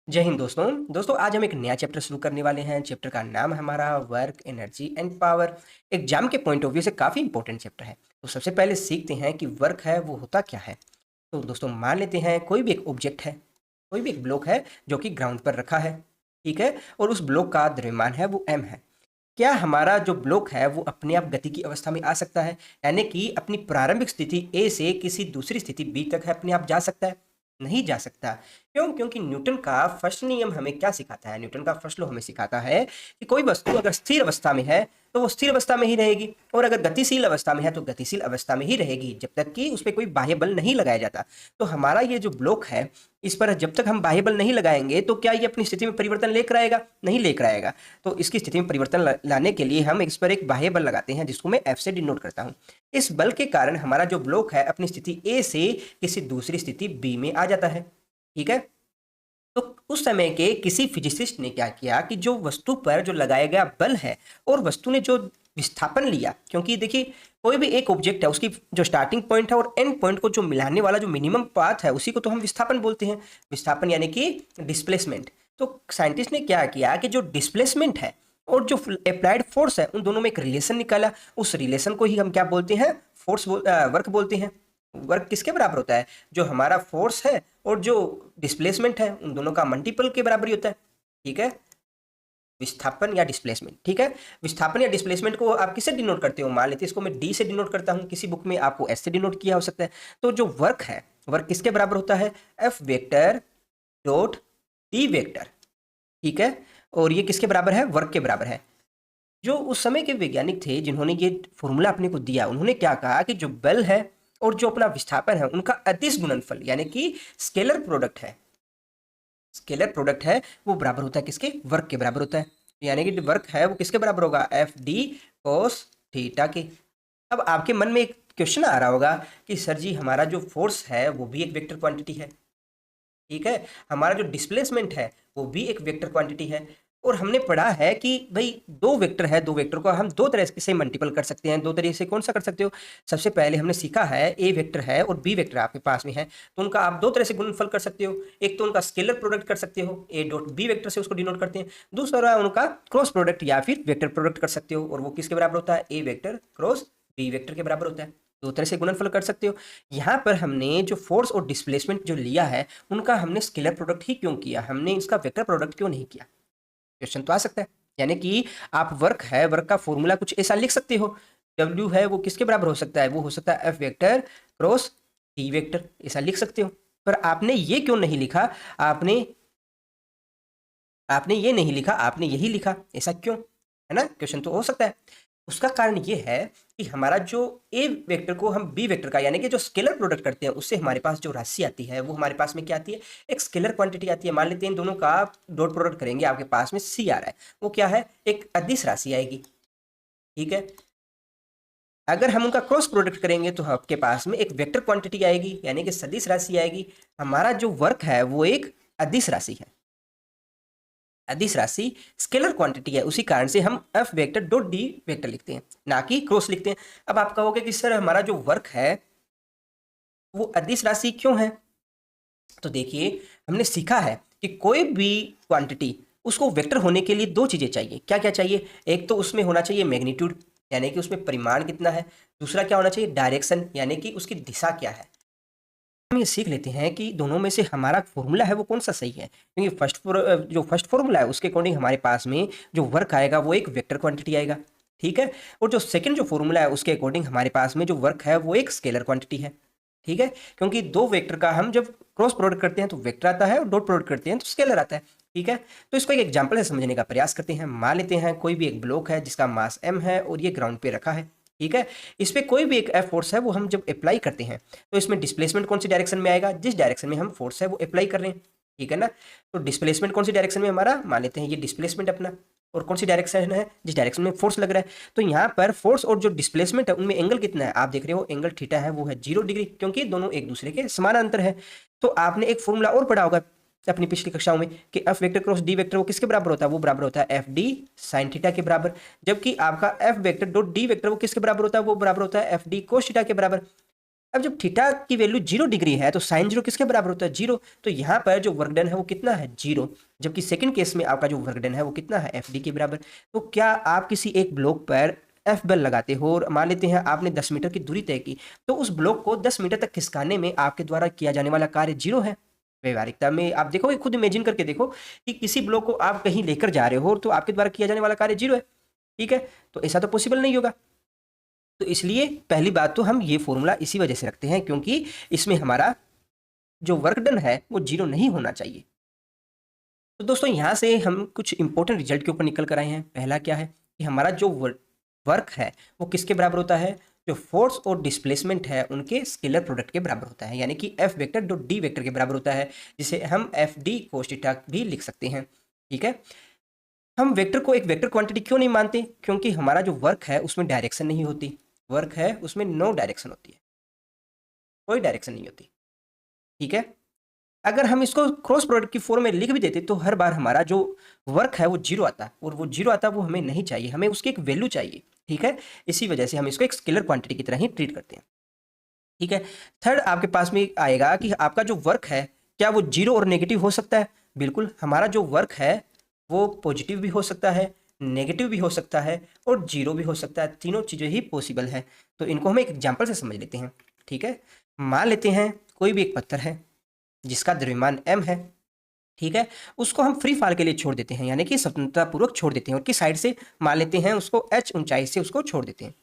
जय हिंद दोस्तों। आज हम एक नया चैप्टर शुरू करने वाले हैं। चैप्टर का नाम है हमारा work, energy and power. Exam के पॉइंट ऑफ व्यू से काफ़ी इंपॉर्टेंट चैप्टर है। तो सबसे पहले सीखते हैं कि वर्क है वो होता क्या है। तो दोस्तों मान लेते हैं कोई भी एक ऑब्जेक्ट है, कोई भी एक ब्लॉक है जो कि ग्राउंड पर रखा है, ठीक है, और उस ब्लॉक का द्रव्यमान है वो m है। क्या हमारा जो ब्लॉक है वो अपने आप गति की अवस्था में आ सकता है, यानी कि अपनी प्रारंभिक स्थिति ए से किसी दूसरी स्थिति बी तक है अपने आप जा सकता है? नहीं जा सकता। क्यों? क्योंकि न्यूटन का फर्स्ट नियम हमें क्या सिखाता है? न्यूटन का फर्स्ट लॉ हमें सिखाता है कि कोई वस्तु अगर स्थिर अवस्था में है तो वो स्थिर अवस्था में ही रहेगी, और अगर गतिशील अवस्था में है तो गतिशील अवस्था में ही रहेगी, जब तक कि उस पर कोई बाह्य बल नहीं लगाया जाता। तो हमारा ये जो ब्लॉक है, इस पर जब तक हम बाह्य बल नहीं लगाएंगे तो क्या ये अपनी स्थिति में परिवर्तन लेकर आएगा? नहीं लेकर आएगा। तो इसकी स्थिति में परिवर्तन लाने के लिए हम इस पर एक बाह्य बल लगाते हैं, जिसको मैं F से डिनोट करता हूँ। इस बल के कारण हमारा जो ब्लॉक है अपनी स्थिति A से किसी दूसरी स्थिति B में आ जाता है, ठीक है। तो उस समय के किसी फिजिसिस्ट ने क्या किया कि जो वस्तु पर जो लगाया गया बल है और वस्तु ने जो विस्थापन लिया, क्योंकि देखिए कोई भी एक ऑब्जेक्ट है, उसकी जो स्टार्टिंग पॉइंट है और एंड पॉइंट को जो मिलाने वाला जो मिनिमम पाथ है उसी को तो हम विस्थापन बोलते हैं। विस्थापन यानी कि डिस्प्लेसमेंट। तो साइंटिस्ट ने क्या किया कि जो डिस्प्लेसमेंट है और जो अप्लाइड फोर्स है उन दोनों में एक रिलेशन निकाला। उस रिलेशन को ही हम क्या बोलते हैं? वर्क बोलते हैं। वर्क किसके बराबर होता है? जो हमारा फोर्स है और जो डिस्प्लेसमेंट है उन दोनों का मल्टीपल के बराबर ही होता है, ठीक है। विस्थापन या डिस्प्लेसमेंट, ठीक है। विस्थापन या डिस्प्लेसमेंट को आप किससे डिनोट करते हो? मान लेते हैं इसको मैं डी से डिनोट करता हूं, किसी बुक में आपको एस से डिनोट किया हो सकता है। तो जो वर्क है, वर्क किसके बराबर होता है? F vector dot D vector, ठीक है। और ये किसके बराबर है? वर्क के बराबर है। जो उस समय के वैज्ञानिक थे जिन्होंने ये फॉर्मूला अपने को दिया, उन्होंने क्या कहा कि जो बल है और जो अपना विस्थापन है उनका अदिश गुणनफल यानी कि स्केलर प्रोडक्ट है, स्केलर प्रोडक्ट है वो बराबर होता है किसके? वर्क के बराबर होता है। यानी कि वर्क है वो किसके बराबर होगा? एफ डी कोस थीटा के। अब आपके मन में एक क्वेश्चन आ रहा होगा कि सर जी हमारा जो फोर्स है वो भी एक वेक्टर क्वांटिटी है, ठीक है। हमारा जो डिस्प्लेसमेंट है वो भी एक वेक्टर क्वांटिटी है, और हमने पढ़ा है कि भाई दो वेक्टर है, दो वेक्टर को हम दो तरह से मल्टीपल कर सकते हैं। दो तरीके से कौन सा कर सकते हो? सबसे पहले हमने सीखा है ए वेक्टर है और बी वेक्टर आपके पास में है, तो उनका आप दो तरह से गुणनफल कर सकते हो। एक तो उनका स्केलर प्रोडक्ट कर सकते हो, ए डॉट बी वेक्टर से उसको डिनोट करते हैं। दूसरा उनका क्रॉस प्रोडक्ट या फिर वेक्टर प्रोडक्ट कर सकते हो, और वो किसके बराबर होता है? ए वेक्टर क्रॉस बी वेक्टर के बराबर होता है। दो तरह से गुणनफल कर सकते हो। यहाँ पर हमने जो फोर्स और डिस्प्लेसमेंट जो लिया है उनका हमने स्केलर प्रोडक्ट ही क्यों किया? हमने इसका वेक्टर प्रोडक्ट क्यों नहीं किया? क्वेश्चन तो आ सकता है। यानी कि आप वर्क है, वर्क का फॉर्मूला कुछ ऐसा लिख सकते हो, डब्ल्यू है वो किसके बराबर हो सकता है? वो हो सकता है F vector cross T vector, ऐसा लिख सकते हो। पर आपने ये क्यों नहीं लिखा? आपने आपने ये नहीं लिखा, आपने यही लिखा, ऐसा क्यों? है ना, क्वेश्चन तो हो सकता है। उसका कारण ये है कि हमारा जो ए वेक्टर को हम बी वेक्टर का यानी कि जो स्केलर प्रोडक्ट करते हैं उससे हमारे पास जो राशि आती है वो हमारे पास में क्या आती है? एक स्केलर क्वांटिटी आती है। मान लेते हैं इन दोनों का डॉट प्रोडक्ट करेंगे, आपके पास में सी आ रहा है, वो क्या है? एक अदिश राशि आएगी, ठीक है। अगर हम उनका क्रॉस प्रोडक्ट करेंगे तो आपके पास में एक वेक्टर क्वांटिटी आएगी यानी कि सदिश राशि आएगी। हमारा जो वर्क है वो एक अदिश राशि है। अदिश राशि स्केलर क्वांटिटी है, उसी कारण से हम F vector dot D vector लिखते हैं, ना कि क्रॉस लिखते हैं। अब आप कहोगे कि सर हमारा जो वर्क है वो अदिश राशि क्यों है? तो देखिए हमने सीखा है कि कोई भी क्वांटिटी उसको वेक्टर होने के लिए दो चीजें चाहिए। क्या क्या चाहिए? एक तो उसमें होना चाहिए मैग्नीट्यूड यानी कि उसमें परिमाण कितना है। दूसरा क्या होना चाहिए? डायरेक्शन यानी कि उसकी दिशा क्या है। हम ये सीख लेते हैं कि दोनों में से हमारा फॉर्मूला है वो कौन सा सही है, क्योंकि जो फर्स्ट फॉर्मूला है उसके अकॉर्डिंग हमारे पास में जो वर्क आएगा वो एक वेक्टर क्वांटिटी आएगा, ठीक है। और जो सेकंड जो फॉर्मूला है उसके अकॉर्डिंग हमारे पास में जो वर्क है वो एक स्केलर क्वांटिटी है, ठीक है। क्योंकि दो वेक्टर का हम जब क्रॉस प्रोडक्ट करते हैं तो वेक्टर आता है, और डॉट प्रोडक्ट करते हैं तो स्केलर आता है, ठीक है। तो इसको एक एग्जाम्पल से समझने का प्रयास करते हैं। मान लेते हैं कोई भी एक ब्लॉक है जिसका मास m है और ये ग्राउंड पे रखा है, ठीक है। इस पे कोई भी एक एफ फोर्स है वो हम जब अप्लाई करते हैं तो इसमें डिस्प्लेसमेंट कौन सी डायरेक्शन में आएगा? जिस डायरेक्शन में हम फोर्स है वो अप्लाई कर रहे हैं, ठीक है ना। तो डिस्प्लेसमेंट कौन सी डायरेक्शन में हमारा? मान लेते हैं ये डिस्प्लेसमेंट अपना, और कौन सी डायरेक्शन है? जिस डायरेक्शन में फोर्स लग रहा है। तो यहाँ पर फोर्स और जो डिस्प्लेसमेंट है उनमें एंगल कितना है? आप देख रहे हो एंगल थीटा है वो है 0 डिग्री, क्योंकि दोनों एक दूसरे के समानांतर है। तो आपने एक फॉर्मूला और पढ़ा होगा अपनी पिछली कक्षाओं में कि F vector cross D vector वो किसके बराबर होता है? वो बराबर होता है एफ डी साइन थीटा के बराबर। जबकि आपका F vector dot D vector वो किसके बराबर होता है? वो बराबर होता है एफ डी कोस थीटा के बराबर। अब जब थीटा की वैल्यू 0 डिग्री है तो साइन 0 किसके बराबर होता है? 0। तो यहाँ पर जो वर्क डन है वो कितना है? 0। जबकि सेकंड केस में आपका जो वर्क डन है वो कितना है? एफ डी के बराबर। तो क्या आप किसी एक ब्लॉक पर एफ बल लगाते हो और मान लेते हैं आपने 10 मीटर की दूरी तय की, तो उस ब्लॉक को 10 मीटर तक खिसकाने में आपके द्वारा किया जाने वाला कार्य 0 है। व्यवहारिकता में आप देखोगे, खुद इमेजिन करके देखो कि किसी ब्लॉक को आप कहीं लेकर जा रहे हो तो आपके द्वारा किया जाने वाला कार्य 0 है। ठीक है, तो ऐसा तो पॉसिबल नहीं होगा। तो इसलिए पहली बात तो हम ये फॉर्मूला इसी वजह से रखते हैं क्योंकि इसमें हमारा जो वर्क डन है वो 0 नहीं होना चाहिए। तो दोस्तों यहाँ से हम कुछ इंपॉर्टेंट रिजल्ट के ऊपर निकल कर आए हैं। पहला क्या है कि हमारा जो वर्क है वो किसके बराबर होता है? जो फोर्स और डिस्प्लेसमेंट है उनके स्केलर प्रोडक्ट के बराबर होता है, यानी कि F vector dot D vector के बराबर होता है, जिसे हम एफ डी कोस थीटा भी लिख सकते हैं। ठीक है, हम वेक्टर को एक वेक्टर क्वांटिटी क्यों नहीं मानते? क्योंकि हमारा जो वर्क है उसमें डायरेक्शन नहीं होती। वर्क है उसमें नो डायरेक्शन होती है, कोई डायरेक्शन नहीं होती। ठीक है, अगर हम इसको क्रॉस प्रोडक्ट की फॉर्म में लिख भी देते तो हर बार हमारा जो वर्क है वो 0 आता है, और वो 0 आता है वो हमें नहीं चाहिए, हमें उसकी एक वैल्यू चाहिए। ठीक है, इसी वजह से हम इसको एक स्केलर क्वांटिटी की तरह ही ट्रीट करते हैं। ठीक है, थर्ड आपके पास में आएगा कि आपका जो वर्क है क्या वो 0 और नेगेटिव हो सकता है? बिल्कुल, हमारा जो वर्क है वो पॉजिटिव भी हो सकता है, नेगेटिव भी हो सकता है और 0 भी हो सकता है। तीनों चीज़ें ही पॉसिबल है। तो इनको हम एक एग्जाम्पल से समझ लेते हैं। ठीक है, मान लेते हैं कोई भी एक पत्थर है जिसका द्रव्यमान m है। ठीक है, उसको हम फ्री फॉल के लिए छोड़ देते हैं, यानी कि स्वतंत्रता पूर्वक छोड़ देते हैं, और किस साइड से? मान लेते हैं उसको h ऊंचाई से उसको छोड़ देते हैं।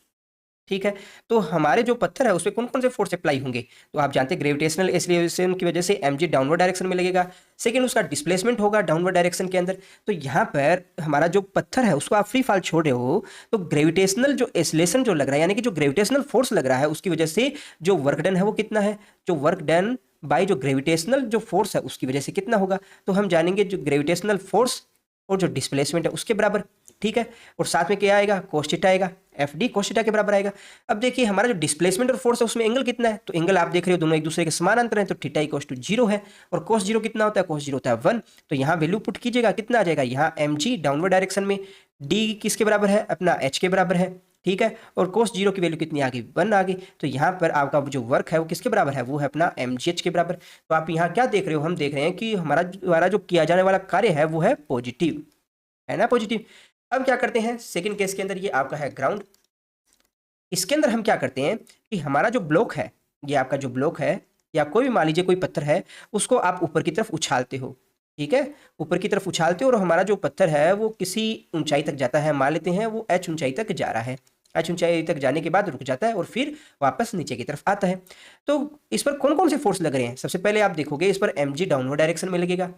ठीक है, तो हमारे जो पत्थर है उस पर कौन कौन से फोर्स अप्लाई होंगे? तो आप जानते हैं ग्रेविटेशनल एक्सीलरेशन की वजह से mg डाउनवर्ड डायरेक्शन में लगेगा। सेकंड, उसका डिस्प्लेसमेंट होगा डाउनवर्ड डायरेक्शन के अंदर। तो यहाँ पर हमारा जो पत्थर है उसको आप फ्री फॉल छोड़ रहे हो, तो ग्रेविटेशनल जो एक्सीलरेशन जो लग रहा है, यानी कि जो ग्रेविटेशनल फोर्स लग रहा है, उसकी वजह से जो वर्क डन है वो कितना है? जो वर्क डन बाय जो ग्रेविटेशनल जो फोर्स है उसकी वजह से कितना होगा? तो हम जानेंगे जो ग्रेविटेशनल फोर्स और जो डिस्प्लेसमेंट है उसके बराबर। ठीक है, और साथ में क्या आएगा? cos थीटा आएगा, एफ डी cos थीटा के बराबर आएगा। अब देखिए हमारा जो डिस्प्लेसमेंट और फोर्स है उसमें एंगल कितना है? तो एंगल आप देख रहे हो दोनों एक दूसरे के समानांतर हैं, तो थीटा इक्वल्स टू 0 है, और cos 0 कितना होता है? cos 0 होता है 1। तो यहाँ वैल्यू पुट कीजिएगा, कितना आ जाएगा? यहाँ mg डाउनवर्ड डायरेक्शन में, d किसके बराबर है? अपना h के बराबर है। ठीक है, और cos 0 की वैल्यू कितनी आ गई? 1 आ गई। तो यहाँ पर आपका जो वर्क है वो किसके बराबर है? वो है अपना mgh के बराबर। तो आप यहाँ क्या देख रहे हो? हम देख रहे हैं कि हमारा द्वारा जो किया जाने वाला कार्य है वो है पॉजिटिव, है ना, पॉजिटिव। अब क्या करते हैं सेकंड केस के अंदर, ये आपका है ग्राउंड। इसके अंदर हम क्या करते हैं कि हमारा जो ब्लॉक है, ये आपका जो ब्लॉक है, या कोई भी मान लीजिए कोई पत्थर है, उसको आप ऊपर की तरफ उछालते हो। ठीक है, ऊपर की तरफ उछालते हो और हमारा जो पत्थर है वो किसी ऊंचाई तक जाता है। मान लेते हैं वो h ऊंचाई तक जा रहा है। h ऊंचाई तक जाने के बाद रुक जाता है और फिर वापस नीचे की तरफ आता है। तो इस पर कौन कौन से फोर्स लग रहे हैं? सबसे पहले आप देखोगे इस पर mg डाउनवर्ड डायरेक्शन में लगेगा।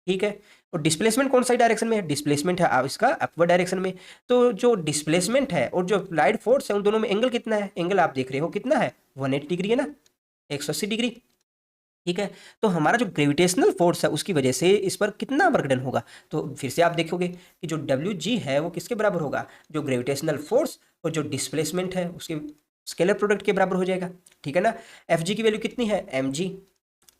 ठीक है, और डिस्प्लेसमेंट कौन सा डायरेक्शन में है? डिस्प्लेसमेंट है आप इसका अपवर्ड डायरेक्शन में। तो जो डिस्प्लेसमेंट है और जो अप्लाइड फोर्स है उन दोनों में एंगल कितना है? एंगल आप देख रहे हो कितना है? 180 डिग्री है ना, 180 डिग्री। ठीक है, तो हमारा जो ग्रेविटेशनल फोर्स है उसकी वजह से इस पर कितना वर्क डन होगा? तो फिर से आप देखोगे कि जो डब्ल्यू जी है वो किसके बराबर होगा? जो ग्रेविटेशनल फोर्स और जो डिस्प्लेसमेंट है उसके स्केलर प्रोडक्ट के बराबर हो जाएगा। ठीक है ना, एफ जी की वैल्यू कितनी है? M G.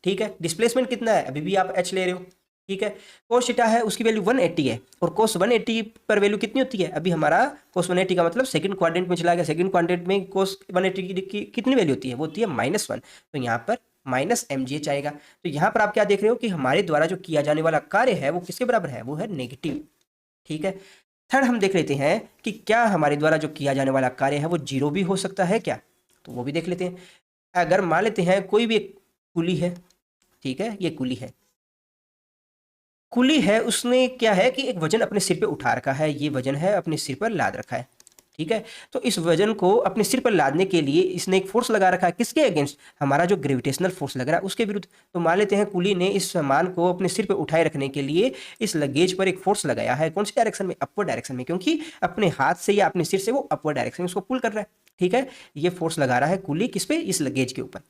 ठीक है, डिस्प्लेसमेंट कितना है? अभी भी आप एच ले रहे हो। ठीक है, कोस थीटा है उसकी वैल्यू 180 है, और कोस 180 पर वैल्यू कितनी होती है? अभी हमारा कोस 180 का मतलब सेकंड क्वाड्रेंट में चला गया। सेकंड क्वाड्रेंट में कोस 180 की कितनी वैल्यू होती है? वो होती है -1। तो यहाँ पर माइनस एम जी एच आएगा। तो यहाँ पर आप क्या देख रहे हो कि हमारे द्वारा जो किया जाने वाला कार्य है वो किसके बराबर है? वो है नेगेटिव। ठीक है, थर्ड हम देख लेते हैं कि क्या हमारे द्वारा जो किया जाने वाला कार्य है वो 0 भी हो सकता है क्या? तो वो भी देख लेते हैं। अगर मान लेते हैं कोई भी एक कुली है। ठीक है, ये कुली है, कुली है, उसने क्या है कि एक वजन अपने सिर पे उठा रखा है। ये वजन है अपने सिर पर लाद रखा है। ठीक है, तो इस वजन को अपने सिर पर लादने के लिए इसने एक फोर्स लगा रखा है। किसके अगेंस्ट? हमारा जो ग्रेविटेशनल फोर्स लग रहा है उसके विरुद्ध। तो मान लेते हैं कुली ने इस सामान को अपने सिर पर उठाए रखने के लिए इस लगेज पर एक फोर्स लगाया है। कौन सी डायरेक्शन में? अपवर्ड डायरेक्शन में, क्योंकि अपने हाथ से या अपने सिर से वो अपवर्ड डायरेक्शन में उसको पुल कर रहा है। ठीक है, ये फोर्स लगा रहा है कुली किस पे? इस लगेज के ऊपर।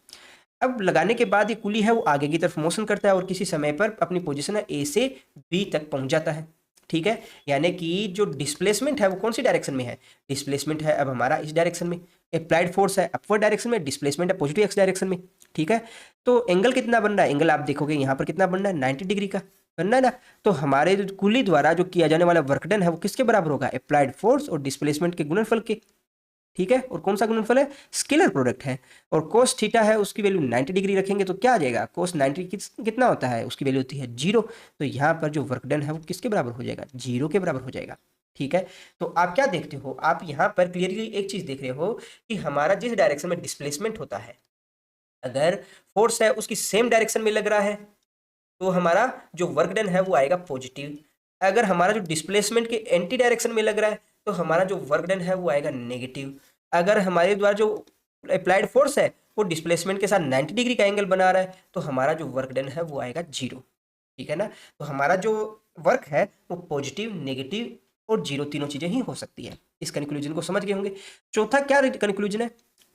अब लगाने के बाद ये कुली है वो आगे की तरफ मोशन करता है और किसी समय पर अपनी पोजीशन है ए से बी तक पहुंच जाता है। ठीक है, यानी कि जो डिस्प्लेसमेंट है वो कौन सी डायरेक्शन में है? डिस्प्लेसमेंट है अब हमारा इस डायरेक्शन में, अप्लाइड फोर्स है अपवर्ड डायरेक्शन में, डिस्प्लेसमेंट है पॉजिटिव एक्स डायरेक्शन में। ठीक है, तो एंगल कितना बन रहा है? एंगल आप देखोगे यहाँ पर कितना बन रहा है? 90 डिग्री का बनना है ना। तो हमारे जो कुली द्वारा जो किया जाने वाला वर्क डन है वो किसके बराबर होगा? अप्लाइड फोर्स और डिस्प्लेसमेंट के गुणनफल के। ठीक है, और कौन सा गुणनफल है, स्केलर प्रोडक्ट है। और कोस थीटा है उसकी वैल्यू 90 डिग्री रखेंगे तो क्या आ जाएगा, कोस 90 कितना होता है, उसकी वैल्यू होती है 0। तो यहाँ पर जो वर्क डन है वो किसके बराबर हो जाएगा, 0 के बराबर हो जाएगा। ठीक है, तो आप क्या देखते हो, आप यहाँ पर क्लियरली एक चीज देख रहे हो कि हमारा जिस डायरेक्शन में डिस्प्लेसमेंट होता है, अगर फोर्स है उसकी सेम डायरेक्शन में लग रहा है तो हमारा जो वर्क डन है वो आएगा पॉजिटिव। अगर हमारा जो डिस्प्लेसमेंट के एंटी डायरेक्शन में लग रहा है तो हमारा जो वर्क डन है वो आएगा नेगेटिव। अगर हमारे द्वारा जो अप्लाइड फोर्स है वो डिस्प्लेसमेंट के साथ 90 डिग्री का एंगल बना रहा है तो हमारा जो वर्क डन है वो आएगा 0। ठीक है ना, तो हमारा जो वर्क है वो पॉजिटिव, नेगेटिव और 0 तीनों चीजें ही हो सकती है। इस कंक्लूजन को समझ गए होंगे। चौथा क्या कंक्लूजन है,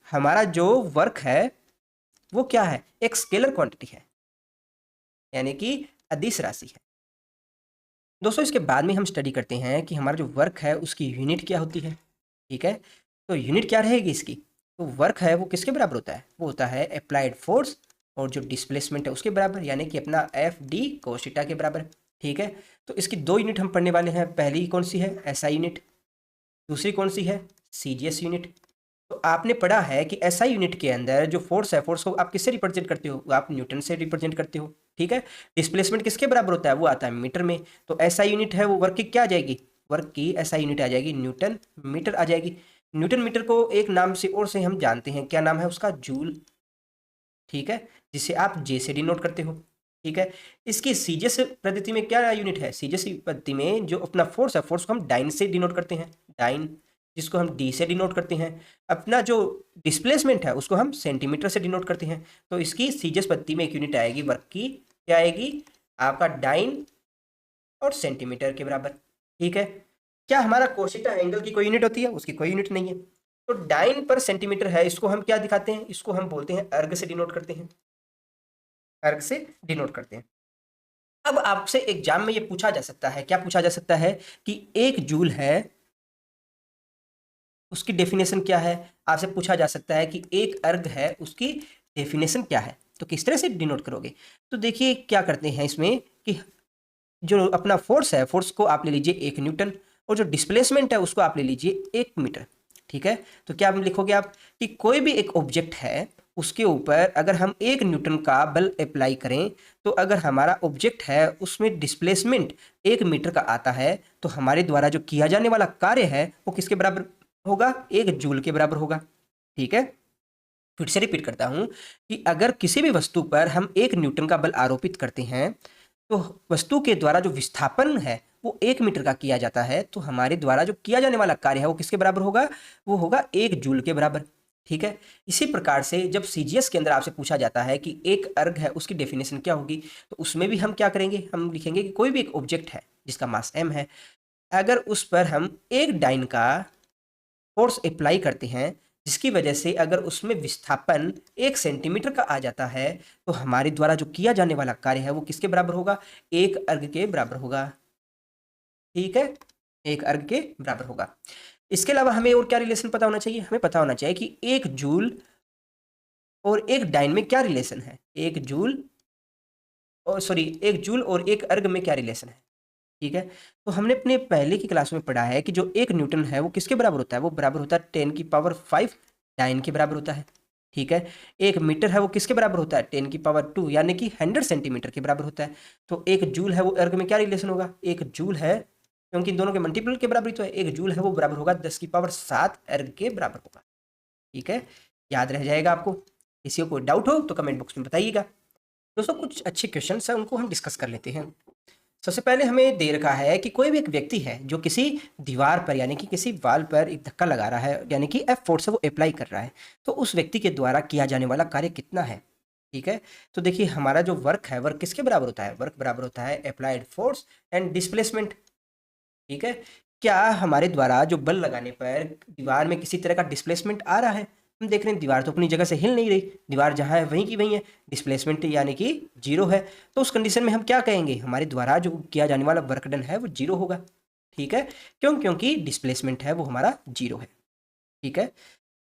हमारा जो वर्क है वो क्या है, एक स्केलर क्वांटिटी है, यानी कि अदिश राशि है। दोस्तों इसके बाद में हम स्टडी करते हैं कि हमारा जो वर्क है उसकी यूनिट क्या होती है। ठीक है, तो यूनिट क्या रहेगी इसकी, तो वर्क है वो किसके बराबर होता है, वो होता है अप्लाइड फोर्स और जो डिस्प्लेसमेंट है उसके बराबर, यानी कि अपना एफ डी कोस थीटा के बराबर। ठीक है, तो इसकी दो यूनिट हम पढ़ने वाले हैं। पहली कौन सी है, एसआई यूनिट, दूसरी कौन सी है, सीजीएस यूनिट। तो आपने पढ़ा है कि एसआई यूनिट के अंदर जो फोर्स है, फोर्स को आप किससे रिप्रेजेंट करते हो, आप न्यूटन से रिप्रेजेंट करते हो। ठीक है, डिस्प्लेसमेंट किसके बराबर होता है, वो आता है मीटर में। तो एसआई यूनिट है वो वर्क की क्या आ जाएगी, वर्क की एसआई यूनिट आ जाएगी न्यूटन मीटर आ जाएगी। न्यूटन मीटर को एक नाम से और से हम जानते हैं, क्या नाम है उसका, जूल। ठीक है, जिसे आप जे से डिनोट करते हो। ठीक है, इसकी सीजीएस पद्धति में क्या यूनिट है, सीजीएस पद्धति में जो अपना फोर्स है, फोर्स को हम डाइन से डिनोट करते हैं, डाइन, जिसको हम डी से डिनोट करते हैं। अपना जो डिस्प्लेसमेंट है उसको हम सेंटीमीटर से डिनोट करते हैं। तो इसकी सीजीएस पद्धति में एक यूनिट आएगी वर्क की, क्या आएगी, आपका डाइन और सेंटीमीटर के बराबर। ठीक है, क्या हमारा कोशिटा एंगल की कोई यूनिट होती है, उसकी कोई यूनिट नहीं है। तो डाइन पर सेंटीमीटर है, इसको हम क्या दिखाते हैं, इसको हम बोलते हैं अर्ग से डिनोट करते हैं, अर्ग से डिनोट करते हैं। अब आपसे एग्जाम में ये पूछा जा सकता है, क्या पूछा जा सकता है कि एक जूल है उसकी डेफिनेशन क्या है, आपसे पूछा जा सकता है कि एक अर्ग है उसकी डेफिनेशन क्या है, तो किस तरह से डिनोट करोगे। तो देखिए क्या करते हैं इसमें कि जो अपना फोर्स है, फोर्स को आप ले लीजिए 1 न्यूटन और जो डिस्प्लेसमेंट है उसको आप ले लीजिए 1 मीटर। ठीक है, तो क्या आप लिखोगे आप कि कोई भी एक ऑब्जेक्ट है उसके ऊपर अगर हम 1 न्यूटन का बल अप्लाई करें तो अगर हमारा ऑब्जेक्ट है उसमें डिस्प्लेसमेंट 1 मीटर का आता है तो हमारे द्वारा जो किया जाने वाला कार्य है वो किसके बराबर होगा, 1 जूल के बराबर होगा। ठीक है, फिर से रिपीट करता हूं कि अगर किसी भी वस्तु पर हम 1 न्यूटन का बल आरोपित करते हैं तो वस्तु के द्वारा जो विस्थापन है वो 1 मीटर का किया जाता है तो हमारे द्वारा जो किया जाने वाला कार्य है वो किसके बराबर होगा, वो होगा 1 जूल के बराबर। ठीक है, इसी प्रकार से जब सीजीएस के अंदर आपसे पूछा जाता है कि एक अर्ग है उसकी डेफिनेशन क्या होगी, तो उसमें भी हम क्या करेंगे, हम लिखेंगे कि कोई भी एक ऑब्जेक्ट है जिसका मास m है, अगर उस पर हम एक डाइन का फोर्स अप्लाई करते हैं जिसकी वजह से अगर उसमें विस्थापन 1 सेंटीमीटर का आ जाता है तो हमारे द्वारा जो किया जाने वाला कार्य है वो किसके बराबर होगा, 1 अर्ग के बराबर होगा। ठीक है, 1 अर्ग के बराबर होगा। इसके अलावा हमें और क्या रिलेशन पता होना चाहिए, हमें पता होना चाहिए कि 1 जूल और 1 डाइन में क्या रिलेशन है, 1 जूल और सॉरी 1 जूल और 1 अर्ग में क्या रिलेशन है। ठीक है, तो हमने अपने पहले की क्लास में पढ़ा है कि जो 1 न्यूटन है वो किसके बराबर होता है, वो बराबर होता है 10⁵ डाइन के बराबर होता है। ठीक है, 1 मीटर है वो किसके बराबर होता है, 10⁵ यानी कि 100 सेंटीमीटर के बराबर होता है। तो 1 जूल है वो अर्ग में क्या रिलेशन होगा, 1 जूल है क्योंकि इन दोनों के मल्टीपल के बराबर ही तो है, 1 जूल है वो बराबर होगा 10⁷ अर्ग के बराबर होगा। ठीक है, याद रह जाएगा आपको। किसी को कोई डाउट हो तो कमेंट बॉक्स में बताइएगा। दोस्तों कुछ अच्छे क्वेश्चन है उनको हम डिस्कस कर लेते हैं। सबसे पहले हमें दे रखा है कि कोई भी एक व्यक्ति है जो किसी दीवार पर यानी कि किसी वाल पर एक धक्का लगा रहा है, यानी कि एफ फोर्स है वो अप्लाई कर रहा है, तो उस व्यक्ति के द्वारा किया जाने वाला कार्य कितना है। ठीक है, तो देखिए हमारा जो वर्क है, वर्क किसके बराबर होता है, वर्क बराबर होता है अप्लाइड फोर्स एंड डिस्प्लेसमेंट। ठीक है, क्या हमारे द्वारा जो बल लगाने पर दीवार में किसी तरह का डिस्प्लेसमेंट आ रहा है, हम देख रहे हैं दीवार तो अपनी जगह से हिल नहीं रही, दीवार जहाँ है वहीं की वहीं है, डिस्प्लेसमेंट यानी कि 0 है। तो उस कंडीशन में हम क्या कहेंगे, हमारे द्वारा जो किया जाने वाला वर्क डन है वो 0 होगा। ठीक है, क्यों, क्योंकि डिस्प्लेसमेंट है वो हमारा 0 है। ठीक है,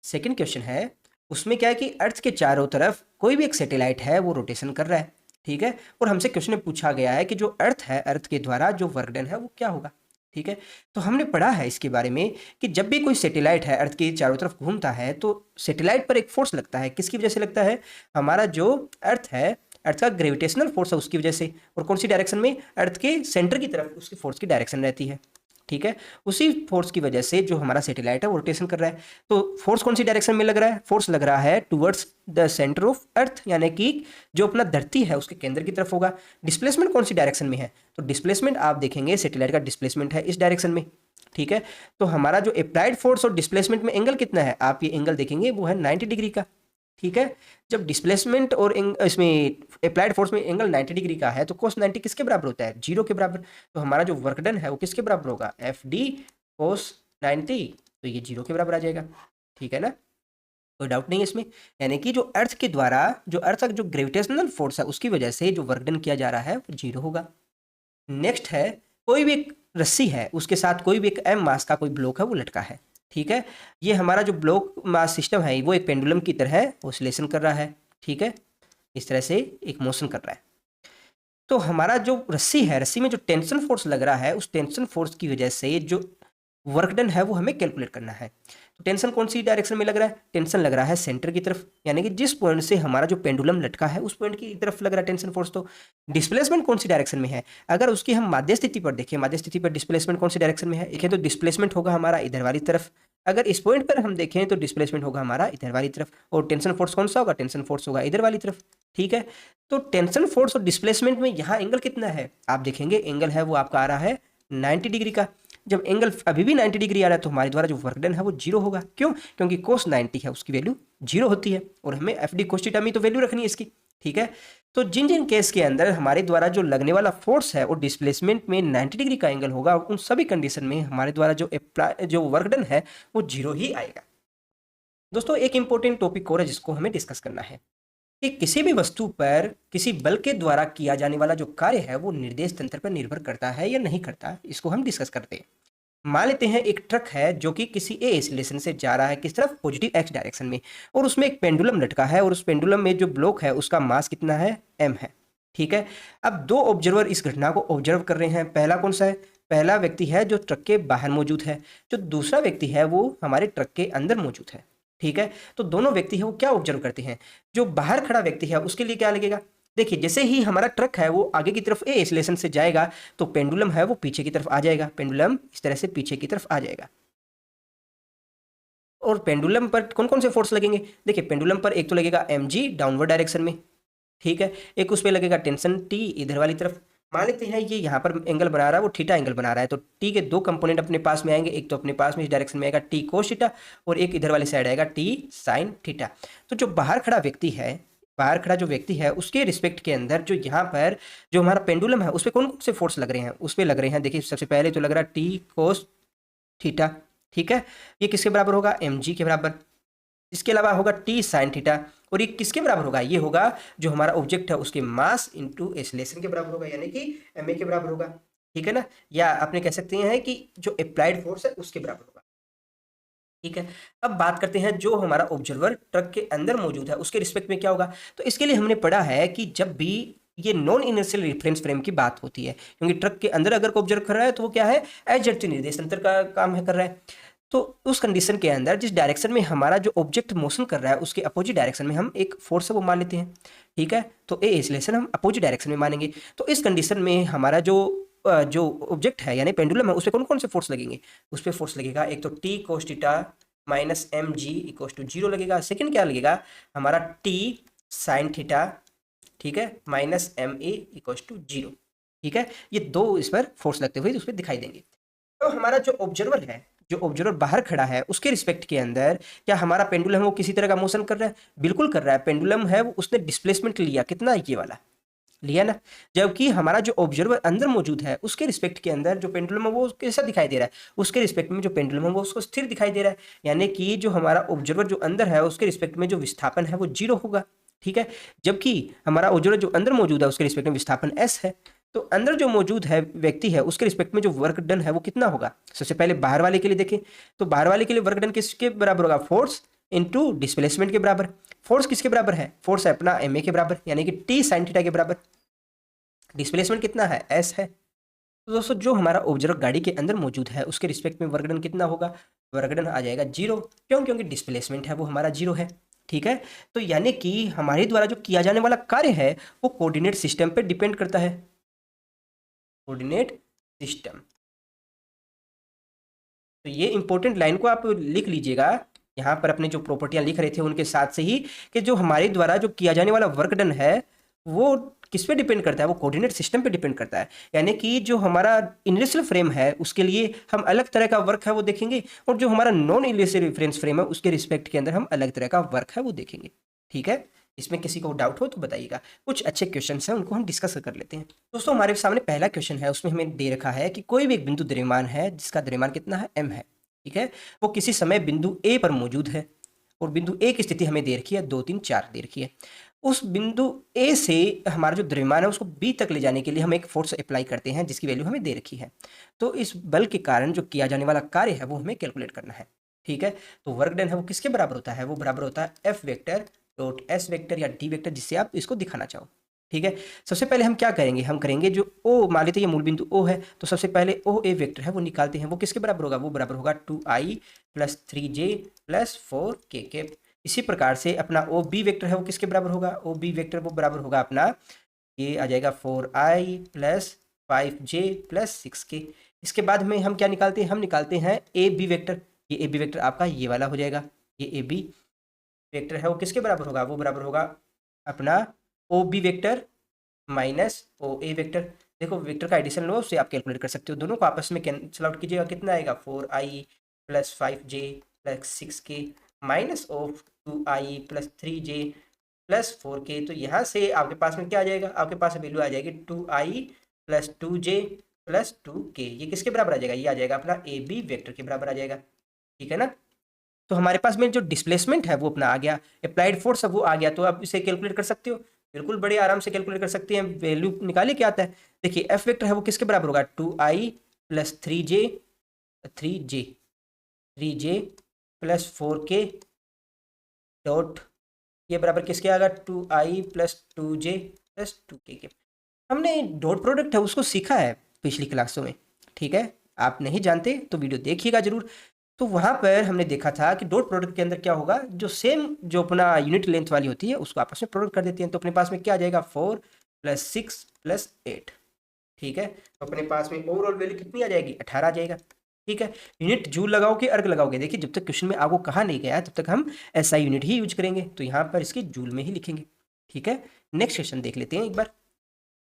सेकेंड क्वेश्चन है, उसमें क्या है कि अर्थ के चारों तरफ कोई भी एक सैटेलाइट है वो रोटेशन कर रहा है। ठीक है, और हमसे क्वेश्चन में पूछा गया है कि जो अर्थ है, अर्थ के द्वारा जो वर्क डन है वो क्या होगा। ठीक है। तो हमने पढ़ा है इसके बारे में कि जब भी कोई सैटेलाइट है अर्थ के चारों तरफ घूमता है तो सैटेलाइट पर एक फोर्स लगता है। किसकी वजह से लगता है? हमारा जो अर्थ है, अर्थ का ग्रेविटेशनल फोर्स है उसकी वजह से। और कौन सी डायरेक्शन में? अर्थ के सेंटर की तरफ उसकी फोर्स की डायरेक्शन रहती है। ठीक है। उसी फोर्स की वजह से जो हमारा सैटेलाइट है वो रोटेशन कर रहा है। तो फोर्स कौन सी डायरेक्शन में लग रहा है? फोर्स लग रहा है towards the centre of earth, यानी कि जो अपना धरती है उसके केंद्र की तरफ होगा। डिस्प्लेसमेंट कौन सी डायरेक्शन में है? तो डिस्प्लेसमेंट आप देखेंगे सैटेलाइट का डिस्प्लेसमेंट है इस डायरेक्शन में। ठीक है। तो हमारा जो अप्लाइड फोर्स और डिस्प्लेसमेंट में एंगल कितना है, आप ये एंगल देखेंगे वो है 90 डिग्री का। ठीक है। जब डिस्प्लेसमेंट और इसमें अप्लाइड फोर्स में एंगल 90 डिग्री का है तो cos 90 किसके बराबर होता है? 0 के बराबर। तो हमारा जो वर्क डन है वो किसके बराबर होगा? F D cos 90। तो ये 0 के बराबर आ जाएगा। ठीक है ना, कोई डाउट नहीं है इसमें। यानी कि जो अर्थ के द्वारा जो अर्थ का जो ग्रेविटेशनल फोर्स है उसकी वजह से जो वर्क डन किया जा रहा है वो 0 होगा। नेक्स्ट है, कोई भी एक रस्सी है उसके साथ कोई भी एक m मास का कोई ब्लॉक है वो लटका है। ठीक है। ये हमारा जो ब्लॉक मास सिस्टम है वो एक पेंडुलम की तरह है, ओसिलेशन कर रहा है। ठीक है। इस तरह से एक मोशन कर रहा है। तो हमारा जो रस्सी है, रस्सी में जो टेंशन फोर्स लग रहा है उस टेंशन फोर्स की वजह से जो वर्क डन है वो हमें कैलकुलेट करना है। तो टेंशन कौन सी डायरेक्शन में लग रहा है? टेंशन लग रहा है सेंटर की तरफ, यानी कि जिस पॉइंट से हमारा जो पेंडुलम लटका है उस पॉइंट की तरफ लग रहा है टेंशन फोर्स। तो डिस्प्लेसमेंट कौन सी डायरेक्शन में है? अगर उसकी हम माध्य स्थिति पर देखें, माध्य स्थिति पर डिस्प्लेसमेंट कौन सी डायरेक्शन में है? एक है तो डिस्प्लेसमेंट होगा हमारा इधर वाली तरफ। अगर इस पॉइंट पर हम देखें तो डिस्प्लेसमेंट होगा हमारा इधर वाली तरफ। और टेंशन फोर्स कौन सा होगा? टेंशन फोर्स होगा इधर वाली तरफ। ठीक है। तो टेंशन फोर्स और डिस्प्लेसमेंट में यहाँ एंगल कितना है? आप देखेंगे एंगल है वो आपका आ रहा है 90 डिग्री का। जब एंगल अभी भी 90 डिग्री आ रहा है तो हमारे द्वारा जो वर्क डन है वो 0 होगा। क्यों? क्योंकि cos 90 है उसकी वैल्यू 0 होती है और हमें एफ डी cos थीटा में तो वैल्यू रखनी है इसकी। ठीक है। तो जिन जिन केस के अंदर हमारे द्वारा जो लगने वाला फोर्स है और डिस्प्लेसमेंट में 90 डिग्री का एंगल होगा उन सभी कंडीशन में हमारे द्वारा जो वर्क डन है वो 0 ही आएगा। दोस्तों एक इंपॉर्टेंट टॉपिक और है जिसको हमें डिस्कस करना है कि किसी भी वस्तु पर किसी बल के द्वारा किया जाने वाला जो कार्य है वो निर्देश तंत्र पर निर्भर करता है या नहीं करता, इसको हम डिस्कस करते हैं। मान लेते हैं एक ट्रक है जो कि किसी ए एक्सीलरेशन से जा रहा है किस तरफ? पॉजिटिव एक्स डायरेक्शन में, और उसमें एक पेंडुलम लटका है और उस पेंडुलम में जो ब्लॉक है उसका मास कितना है? m है। ठीक है। अब दो ऑब्जर्वर इस घटना को ऑब्जर्व कर रहे हैं। पहला कौन सा है? पहला व्यक्ति है जो ट्रक के बाहर मौजूद है, जो दूसरा व्यक्ति है वो हमारे ट्रक के अंदर मौजूद है। ठीक है। तो दोनों व्यक्ति है वो क्या ऑब्जर्व करते हैं? जो बाहर खड़ा व्यक्ति है उसके लिए क्या लगेगा? देखिए जैसे ही हमारा ट्रक है वो आगे की तरफ ए एक्सीलरेशन से जाएगा तो पेंडुलम है वो पीछे की तरफ आ जाएगा। पेंडुलम इस तरह से पीछे की तरफ आ जाएगा। और पेंडुलम पर कौन कौन से फोर्स लगेंगे? देखिए पेंडुलम पर एक तो लगेगा mg डाउनवर्ड डायरेक्शन में। ठीक है। एक उस पर लगेगा टेंशन t इधर वाली तरफ। मान लेते हैं ये यहाँ पर एंगल बना रहा है वो थीटा एंगल बना रहा है, तो टी के दो कंपोनेंट अपने पास में आएंगे। एक तो अपने पास में इस डायरेक्शन में आएगा टी कोस थीटा और एक इधर वाली साइड आएगा टी साइन थीटा। तो जो बाहर खड़ा व्यक्ति है, बाहर खड़ा जो व्यक्ति है उसके रिस्पेक्ट के अंदर जो यहाँ पर जो हमारा पेंडुलम है उस पर कौन कौन से फोर्स लग रहे हैं? उस पर लग रहे हैं, देखिए सबसे पहले तो लग रहा है टी कोस थीटा। ठीक है। ये किसके बराबर होगा? mg के बराबर। इसके अलावा होगा टी साइन थीटा और ये किसके बराबर होगा? ये होगा जो हमारा ऑब्जेक्ट है उसके मास इनटू एक्सीलरेशन के बराबर होगा, यानी कि ma के बराबर होगा। ठीक है ना, या आपने कह सकते हैं कि जो अप्लाइड फोर्स है उसके बराबर होगा। ठीक है। अब बात करते हैं जो हमारा ऑब्जर्वर ट्रक के अंदर मौजूद है उसके रिस्पेक्ट में क्या होगा। तो इसके लिए हमने पढ़ा है कि जब भी ये नॉन इनर्शियल रेफरेंस फ्रेम की बात होती है, क्योंकि ट्रक के अंदर अगर को ऑब्जर्व कर रहा है तो वो क्या है? एजेंट निर्देश तंत्र का काम है कर रहा है। तो उस कंडीशन के अंदर जिस डायरेक्शन में हमारा जो ऑब्जेक्ट मोशन कर रहा है उसके अपोजिट डायरेक्शन में हम एक फोर्स है वो मान लेते हैं। ठीक है। तो ए एक्सीलरेशन हम अपोजिट डायरेक्शन में मानेंगे। तो इस कंडीशन में हमारा जो ऑब्जेक्ट है यानी पेंडुलम है उस पर कौन कौन से फोर्स लगेंगे? उस पर फोर्स लगेगा एक तो T cos theta minus M G equals to 0 लगेगा। सेकंड क्या लगेगा? हमारा टी साइन थीटा, ठीक है, minus M A equals to 0। ठीक है। ये दो इस पर फोर्स लगते हुए उस पर दिखाई देंगे। तो हमारा जो ऑब्जर्वर है, जो ऑब्जर्वर बाहर खड़ा है उसके रिस्पेक्ट के अंदर क्या हमारा पेंडुलम है वो किसी तरह का मोशन कर रहा है? बिल्कुल कर रहा है। पेंडुलम है वो उसने डिस्प्लेसमेंट लिया, कितना? ये वाला लिया ना। जबकि हमारा जो ऑब्जर्वर अंदर मौजूद है उसके रिस्पेक्ट के अंदर जो पेंडुलम है वो कैसा दिखाई दे रहा है? उसके रिस्पेक्ट में जो पेंडुलम है वो उसको स्थिर दिखाई दे रहा है, यानी कि जो हमारा ऑब्जर्वर जो अंदर है उसके रिस्पेक्ट में जो विस्थापन है वो 0 होगा। ठीक है। जबकि हमारा ऑब्जर्वर जो अंदर मौजूद है उसके रिस्पेक्ट में विस्थापन s है। तो अंदर जो मौजूद है व्यक्ति है उसके रिस्पेक्ट में जो वर्क डन है वो कितना होगा? सबसे पहले बाहर वाले के लिए देखें तो बाहर वाले के लिए वर्क डन किसके बराबर होगा? फोर्स इनटू डिस्प्लेसमेंट के बराबर। फोर्स किसके बराबर है? फोर्स है अपना ma के बराबर, यानी कि टी साइन थीटा के बराबर। डिस्प्लेसमेंट कितना है? s है। तो दोस्तों जो हमारा ऑब्जर्वर गाड़ी के अंदर मौजूद है उसके रिस्पेक्ट में वर्क डन कितना होगा, वर्क डन आ जाएगा 0। क्यों? क्योंकि डिस्प्लेसमेंट है वो हमारा 0 है। ठीक है, तो यानी कि हमारे द्वारा जो किया जाने वाला कार्य है वो कोऑर्डिनेट सिस्टम पे डिपेंड करता है, कोऑर्डिनेट सिस्टम। तो ये इंपॉर्टेंट लाइन को आप लिख लीजिएगा यहाँ पर, अपने जो प्रॉपर्टियां लिख रहे थे उनके साथ से ही, कि जो हमारे द्वारा जो किया जाने वाला वर्क डन है वो किस पे डिपेंड करता है, वो कोऑर्डिनेट सिस्टम पे डिपेंड करता है। यानी कि जो हमारा इनर्शियल फ्रेम है उसके लिए हम अलग तरह का वर्क है वो देखेंगे, और जो हमारा नॉन इनर्शियल रेफरेंस फ्रेम है उसके रिस्पेक्ट के अंदर हम अलग तरह का वर्क है वो देखेंगे। ठीक है, इसमें किसी को डाउट हो तो बताइएगा। कुछ अच्छे क्वेश्चन हैं उनको हम डिस्कस कर लेते हैं। दोस्तों हमारे सामने पहला क्वेश्चन है, उसमें हमें दे रखा है कि कोई भी एक बिंदु द्रव्यमान है जिसका द्रव्यमान कितना है, m है। ठीक है, वो किसी समय बिंदु A पर मौजूद है, और बिंदु A की स्थिति हमें दे रखी है 2 3 4 दे रखी है। उस बिंदु A से हमारा जो द्रव्यमान है उसको B तक ले जाने के लिए हम एक फोर्स अप्लाई करते हैं जिसकी वैल्यू हमें दे रखी है। तो इस बल के कारण जो किया जाने वाला कार्य है वो हमें कैलकुलेट करना है। ठीक है, तो वर्क डन है वो किसके बराबर होता है, वो बराबर होता है F vector dot S vector या D वेक्टर, जिससे आप इसको दिखाना चाहो। ठीक है, सबसे पहले हम क्या करेंगे, हम करेंगे जो O, मान लेते हैं ये मूल बिंदु O है, तो सबसे पहले OA वेक्टर है वो निकालते हैं। वो किसके बराबर होगा, वो बराबर होगा 2i plus 3j plus 4k के। इसी प्रकार से अपना OB वेक्टर है वो किसके बराबर होगा, OB वेक्टर वो बराबर होगा अपना, ये आ जाएगा 4i plus 5j plus 6k। इसके बाद में हम क्या निकालते हैं, हम निकालते हैं AB वेक्टर। ये AB वेक्टर आपका ये वाला हो जाएगा, ये AB वेक्टर है वो किसके बराबर होगा, वो बराबर होगा अपना OB vector minus OA vector. देखो वेक्टर का एडिशन लो, उससे आप कैलकुलेट कर सकते हो, दोनों को आपस में कैंसिल आउट कीजिएगा, कितना आएगा 4i plus 5j plus 6k minus of 2i plus 3j plus 4k। तो यहाँ से आपके पास में क्या आ जाएगा, आपके पास वैल्यू आ जाएगी 2i plus 2j plus 2k। ये किसके बराबर आ जाएगा, ये आ जाएगा अपना AB वेक्टर के बराबर आ जाएगा। ठीक है ना, तो हमारे पास में जो डिस्प्लेसमेंट है वो अपना आ गया, अप्लाइड फोर्स है वो आ गया। तो आप इसे कैलकुलेट कर सकते हो, बिल्कुल बड़े आराम से कैलकुलेट कर सकते हैं। वैल्यू निकालिए क्या आता है, देखिए एफ वेक्टर है वो किसके बराबर होगा, 2i plus 3j plus 4k dot, ये बराबर किसके आएगा 2i plus 2j plus 2k के। हमने डॉट प्रोडक्ट है उसको सीखा है पिछली क्लासों में। ठीक है, आप नहीं जानते तो वीडियो देखिएगा जरूर। तो वहाँ पर हमने देखा था कि डॉट प्रोडक्ट के अंदर क्या होगा, जो सेम जो अपना यूनिट लेंथ वाली होती है उसको आपस में प्रोडक्ट कर देते हैं। तो अपने पास में क्या आ जाएगा 4 प्लस 6 प्लस 8। ठीक है, तो अपने पास में ओवरऑल वैल्यू कितनी आ जाएगी, 18 आ जाएगा। ठीक है, यूनिट जूल लगाओगे अर्ग लगाओगे, देखिए जब तक क्वेश्चन में आपको कहा नहीं गया तब तक हम SI यूनिट ही यूज करेंगे, तो यहाँ पर इसके जूल में ही लिखेंगे। ठीक है, नेक्स्ट क्वेश्चन देख लेते हैं एक बार।